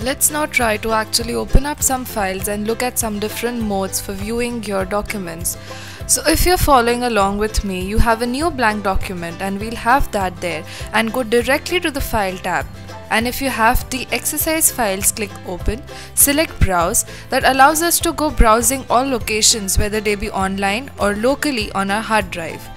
Let's now try to actually open up some files and look at some different modes for viewing your documents. So if you're following along with me, you have a new blank document and we'll have that there, and go directly to the File tab. And if you have the exercise files, click Open, select Browse. That allows us to go browsing all locations, whether they be online or locally on our hard drive.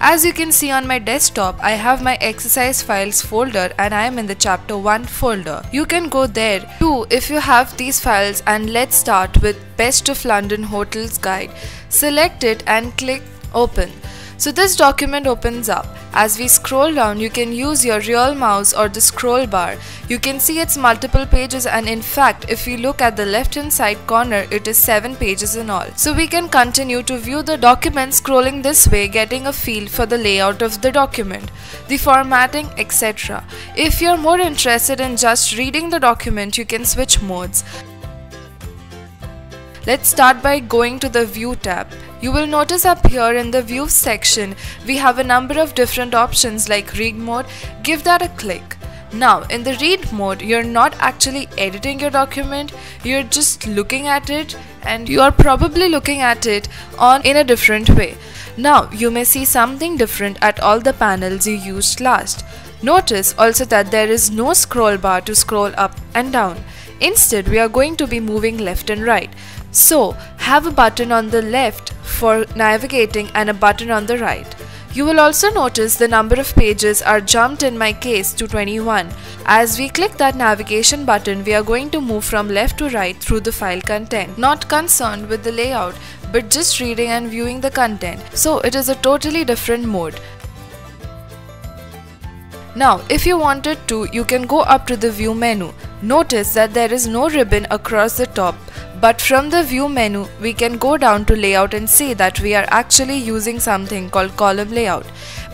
As you can see on my desktop, I have my exercise files folder and I am in the chapter 1 folder. You can go there too if you have these files, and let's start with Best of London Hotels Guide. Select it and click Open. So this document opens up. As we scroll down, you can use your real mouse or the scroll bar. You can see it's multiple pages, and in fact if we look at the left hand side corner, it is 7 pages in all. So we can continue to view the document scrolling this way, getting a feel for the layout of the document, the formatting, etc. If you're more interested in just reading the document, you can switch modes. Let's start by going to the View tab. You will notice up here in the View section, we have a number of different options like Read mode. Give that a click. Now in the Read mode, you're not actually editing your document, you're just looking at it, and you are probably looking at it in a different way. Now you may see something different at all the panels you used last. Notice also that there is no scroll bar to scroll up and down. Instead, we are going to be moving left and right. So, have a button on the left for navigating and a button on the right. You will also notice the number of pages are jumped in my case to 21. As we click that navigation button, we are going to move from left to right through the file content. Not concerned with the layout, but just reading and viewing the content. So, it is a totally different mode. Now, if you wanted to, you can go up to the View menu. Notice that there is no ribbon across the top, but from the View menu, we can go down to Layout and see that we are actually using something called column layout.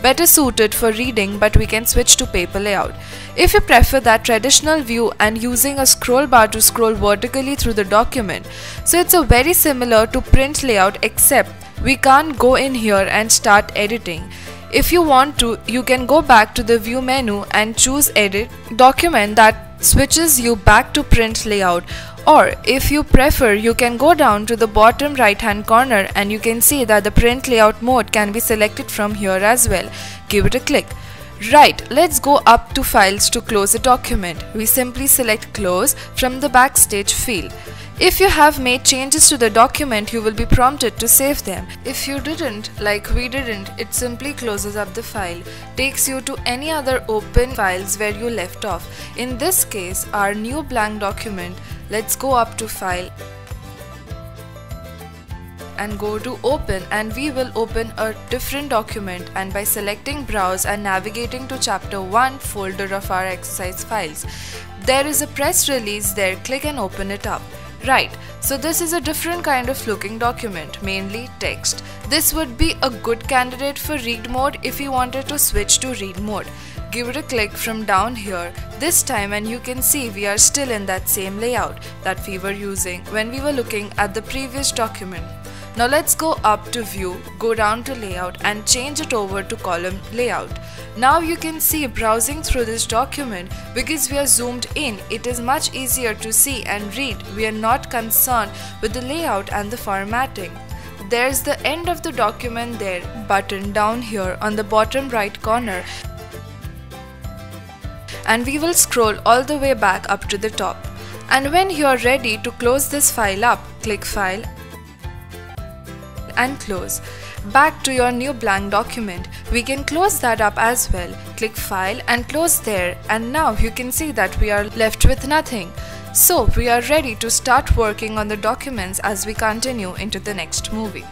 Better suited for reading, but we can switch to paper layout. If you prefer that traditional view and using a scroll bar to scroll vertically through the document, so it's a very similar to print layout, except we can't go in here and start editing. If you want to, you can go back to the View menu and choose Edit Document. That switches you back to print layout. Or if you prefer, you can go down to the bottom right hand corner and you can see that the print layout mode can be selected from here as well. Give it a click. Right, let's go up to Files to close a document. We simply select Close from the Backstage field. If you have made changes to the document, you will be prompted to save them. If you didn't, like we didn't, it simply closes up the file, takes you to any other open files where you left off. In this case, our new blank document, let's go up to File and go to Open, and we will open a different document, and by selecting Browse and navigating to chapter 1 folder of our exercise files, there is a press release there. Click and open it up. Right, so this is a different kind of looking document, mainly text. This would be a good candidate for read mode if you wanted to switch to read mode. Give it a click from down here this time, and you can see we are still in that same layout that we were using when we were looking at the previous document. Now let's go up to View, go down to Layout and change it over to column layout. Now you can see browsing through this document, because we are zoomed in, it is much easier to see and read. We are not concerned with the layout and the formatting. There's the end of the document there, button down here on the bottom right corner, and we will scroll all the way back up to the top. And when you are ready to close this file up, click File and Close. Back to your new blank document. We can close that up as well. Click File and Close there, and now you can see that we are left with nothing. So we are ready to start working on the documents as we continue into the next movie.